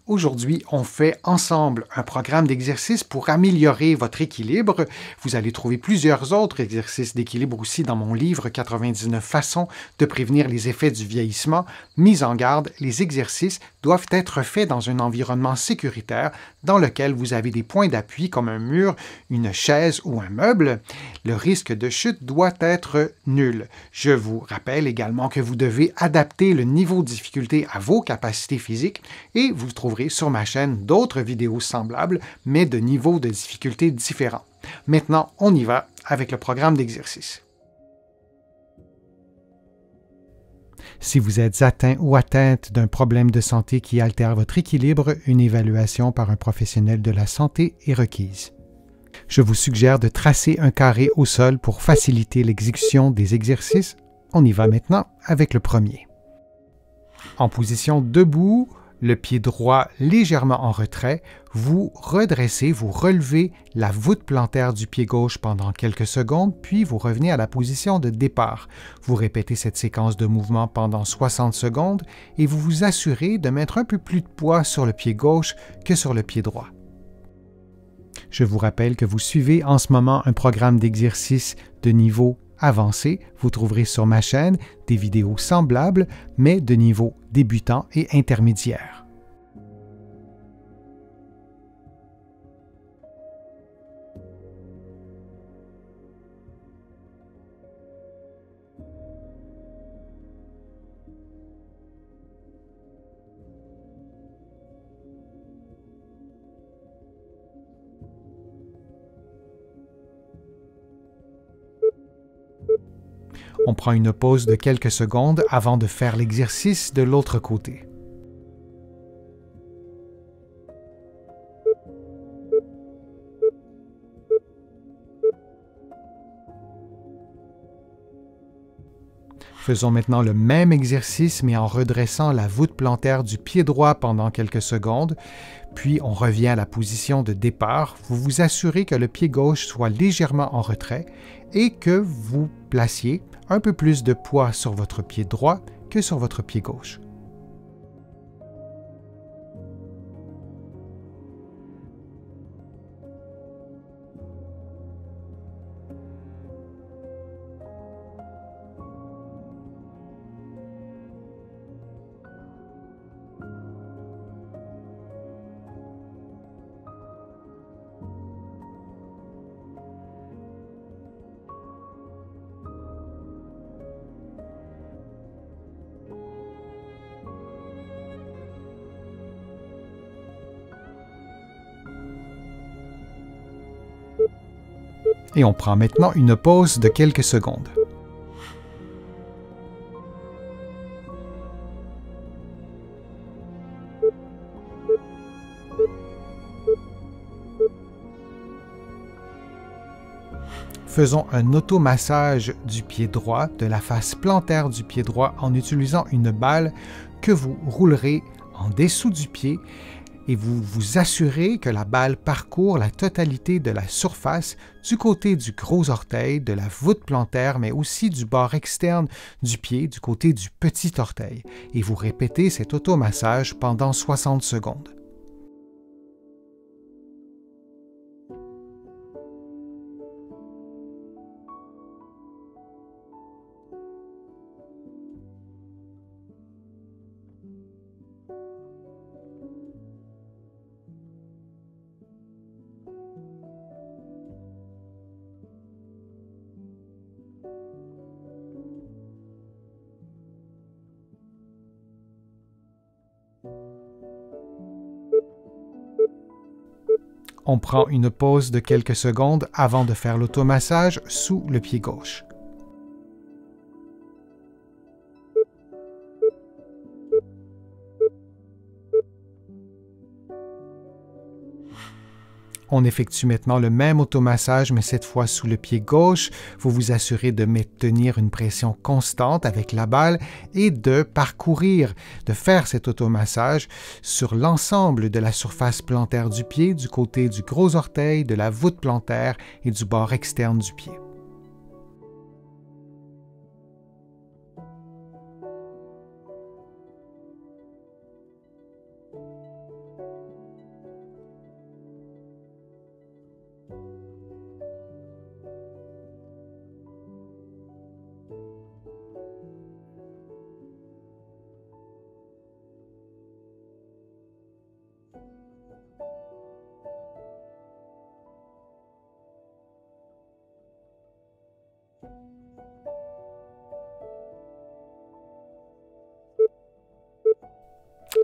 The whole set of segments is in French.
Aujourd'hui, on fait ensemble un programme d'exercices pour améliorer votre équilibre. Vous allez trouver plusieurs autres exercices d'équilibre aussi dans mon livre 99 façons de prévenir les effets du vieillissement. Mise en garde, les exercices doivent être faits dans un environnement sécuritaire dans lequel vous avez des points d'appui comme un mur, une chaise ou un meuble. Le risque de chute doit être nul. Je vous rappelle également que vous devez adapter le niveau de difficulté à vos capacités physiques et vous trouverez sur ma chaîne d'autres vidéos semblables, mais de niveaux de difficulté différents. Maintenant, on y va avec le programme d'exercice. Si vous êtes atteint ou atteinte d'un problème de santé qui altère votre équilibre, une évaluation par un professionnel de la santé est requise. Je vous suggère de tracer un carré au sol pour faciliter l'exécution des exercices. On y va maintenant avec le premier. En position debout, le pied droit légèrement en retrait, vous redressez, vous relevez la voûte plantaire du pied gauche pendant quelques secondes, puis vous revenez à la position de départ. Vous répétez cette séquence de mouvement pendant 60 secondes et vous vous assurez de mettre un peu plus de poids sur le pied gauche que sur le pied droit. Je vous rappelle que vous suivez en ce moment un programme d'exercice de niveau avancé. Vous trouverez sur ma chaîne des vidéos semblables, mais de niveau débutant et intermédiaire. On prend une pause de quelques secondes avant de faire l'exercice de l'autre côté. Faisons maintenant le même exercice, mais en redressant la voûte plantaire du pied droit pendant quelques secondes, puis on revient à la position de départ. Vous vous assurez que le pied gauche soit légèrement en retrait et que vous placiez un peu plus de poids sur votre pied droit que sur votre pied gauche. Et on prend maintenant une pause de quelques secondes. Faisons un automassage du pied droit, de la face plantaire du pied droit en utilisant une balle que vous roulerez en dessous du pied et vous vous assurez que la balle parcourt la totalité de la surface du côté du gros orteil, de la voûte plantaire, mais aussi du bord externe du pied, du côté du petit orteil. Et vous répétez cet automassage pendant 60 secondes. On prend une pause de quelques secondes avant de faire l'automassage sous le pied gauche. On effectue maintenant le même automassage, mais cette fois sous le pied gauche. Vous vous assurez de maintenir une pression constante avec la balle et de parcourir, de faire cet automassage sur l'ensemble de la surface plantaire du pied, du côté du gros orteil, de la voûte plantaire et du bord externe du pied.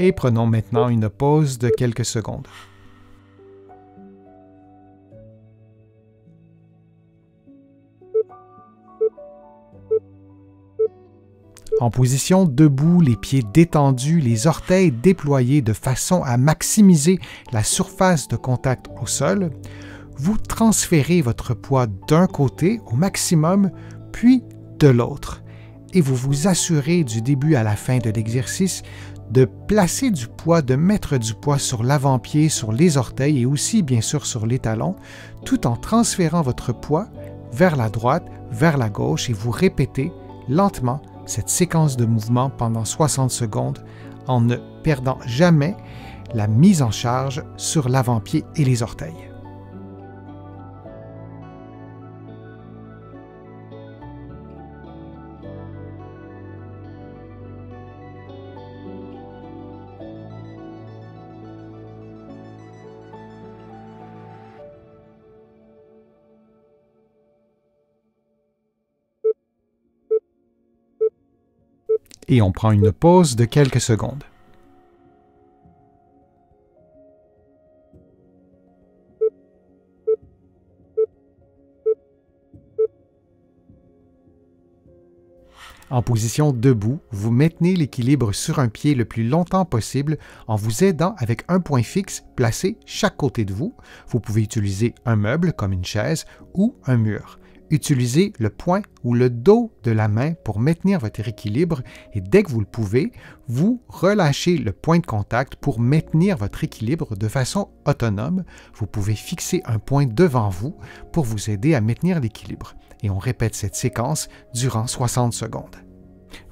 Et prenons maintenant une pause de quelques secondes. En position debout, les pieds détendus, les orteils déployés de façon à maximiser la surface de contact au sol, vous transférez votre poids d'un côté au maximum, puis de l'autre. Et vous vous assurez du début à la fin de l'exercice de placer du poids, de mettre du poids sur l'avant-pied, sur les orteils et aussi bien sûr sur les talons, tout en transférant votre poids vers la droite, vers la gauche et vous répétez lentement cette séquence de mouvements pendant 60 secondes en ne perdant jamais la mise en charge sur l'avant-pied et les orteils. Et on prend une pause de quelques secondes. En position debout, vous maintenez l'équilibre sur un pied le plus longtemps possible en vous aidant avec un point fixe placé chaque côté de vous. Vous pouvez utiliser un meuble comme une chaise ou un mur. Utilisez le poing ou le dos de la main pour maintenir votre équilibre et dès que vous le pouvez, vous relâchez le point de contact pour maintenir votre équilibre de façon autonome. Vous pouvez fixer un point devant vous pour vous aider à maintenir l'équilibre. Et on répète cette séquence durant 60 secondes.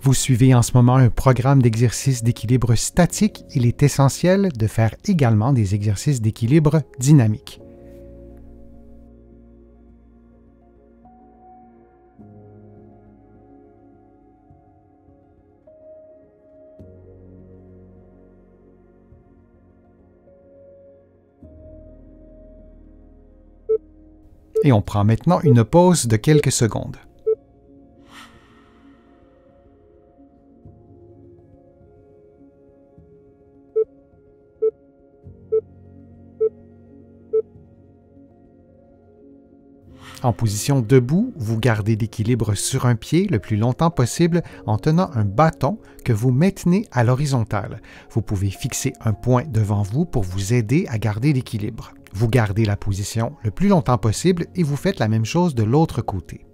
Vous suivez en ce moment un programme d'exercices d'équilibre statique. Il est essentiel de faire également des exercices d'équilibre dynamique. Et on prend maintenant une pause de quelques secondes. En position debout, vous gardez l'équilibre sur un pied le plus longtemps possible en tenant un bâton que vous maintenez à l'horizontale. Vous pouvez fixer un point devant vous pour vous aider à garder l'équilibre. Vous gardez la position le plus longtemps possible et vous faites la même chose de l'autre côté.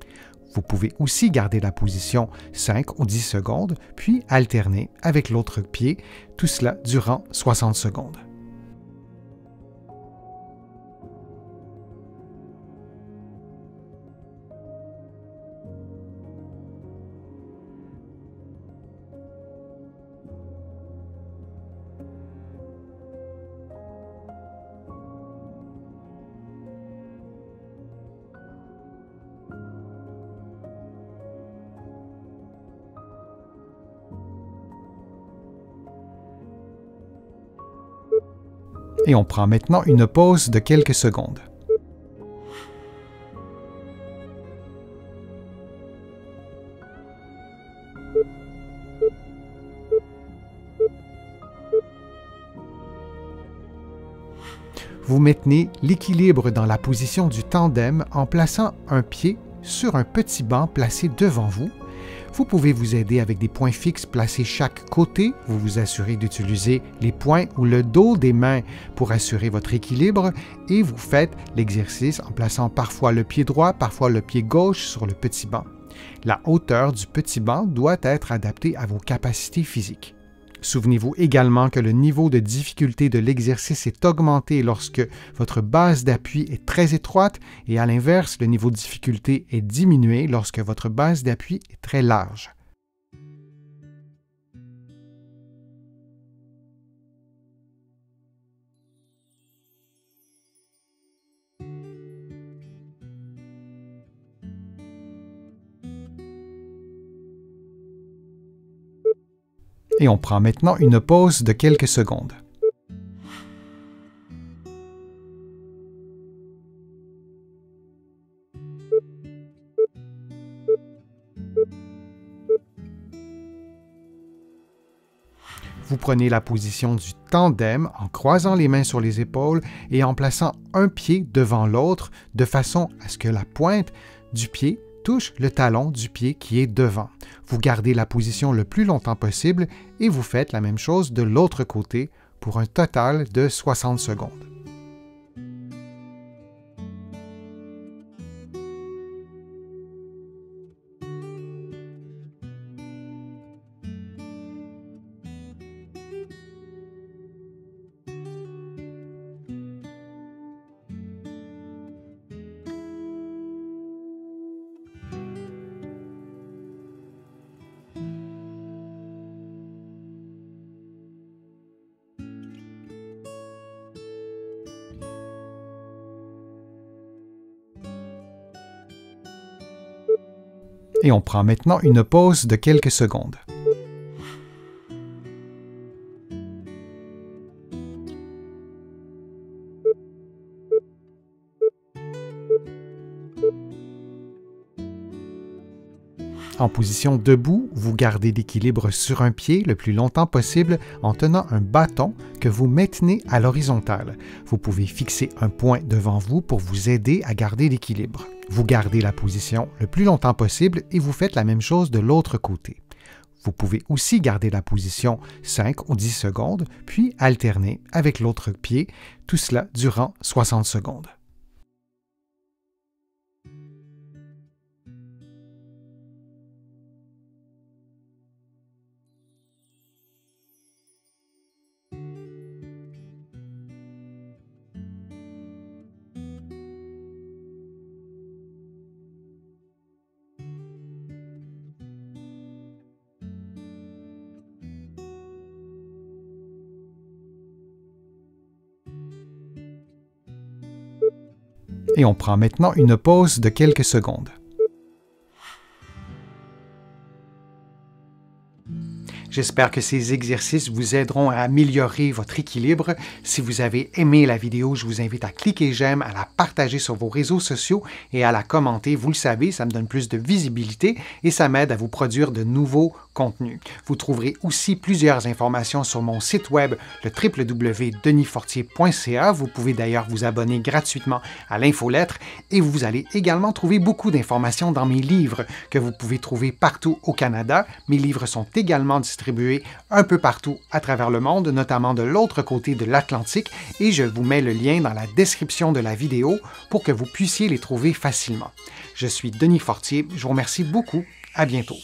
Vous pouvez aussi garder la position 5 ou 10 secondes, puis alterner avec l'autre pied, tout cela durant 60 secondes. Et on prend maintenant une pause de quelques secondes. Vous maintenez l'équilibre dans la position du tandem en plaçant un pied sur un petit banc placé devant vous. Vous pouvez vous aider avec des points fixes placés chaque côté. Vous vous assurez d'utiliser les poings ou le dos des mains pour assurer votre équilibre et vous faites l'exercice en plaçant parfois le pied droit, parfois le pied gauche sur le petit banc. La hauteur du petit banc doit être adaptée à vos capacités physiques. Souvenez-vous également que le niveau de difficulté de l'exercice est augmenté lorsque votre base d'appui est très étroite et à l'inverse, le niveau de difficulté est diminué lorsque votre base d'appui est très large. Et on prend maintenant une pause de quelques secondes. Vous prenez la position du tandem en croisant les mains sur les épaules et en plaçant un pied devant l'autre de façon à ce que la pointe du pied touche le talon du pied qui est devant. Vous gardez la position le plus longtemps possible et vous faites la même chose de l'autre côté pour un total de 60 secondes. Et on prend maintenant une pause de quelques secondes. En position debout, vous gardez l'équilibre sur un pied le plus longtemps possible en tenant un bâton que vous maintenez à l'horizontale. Vous pouvez fixer un point devant vous pour vous aider à garder l'équilibre. Vous gardez la position le plus longtemps possible et vous faites la même chose de l'autre côté. Vous pouvez aussi garder la position 5 ou 10 secondes, puis alterner avec l'autre pied, tout cela durant 60 secondes. Et on prend maintenant une pause de quelques secondes. J'espère que ces exercices vous aideront à améliorer votre équilibre. Si vous avez aimé la vidéo, je vous invite à cliquer j'aime, à la partager sur vos réseaux sociaux et à la commenter. Vous le savez, ça me donne plus de visibilité et ça m'aide à vous produire de nouveaux contenus. Vous trouverez aussi plusieurs informations sur mon site web, le www.denisfortier.ca. Vous pouvez d'ailleurs vous abonner gratuitement à l'infolettre et vous allez également trouver beaucoup d'informations dans mes livres que vous pouvez trouver partout au Canada. Mes livres sont également distribués un peu partout à travers le monde, notamment de l'autre côté de l'Atlantique, et je vous mets le lien dans la description de la vidéo pour que vous puissiez les trouver facilement. Je suis Denis Fortier, je vous remercie beaucoup, à bientôt.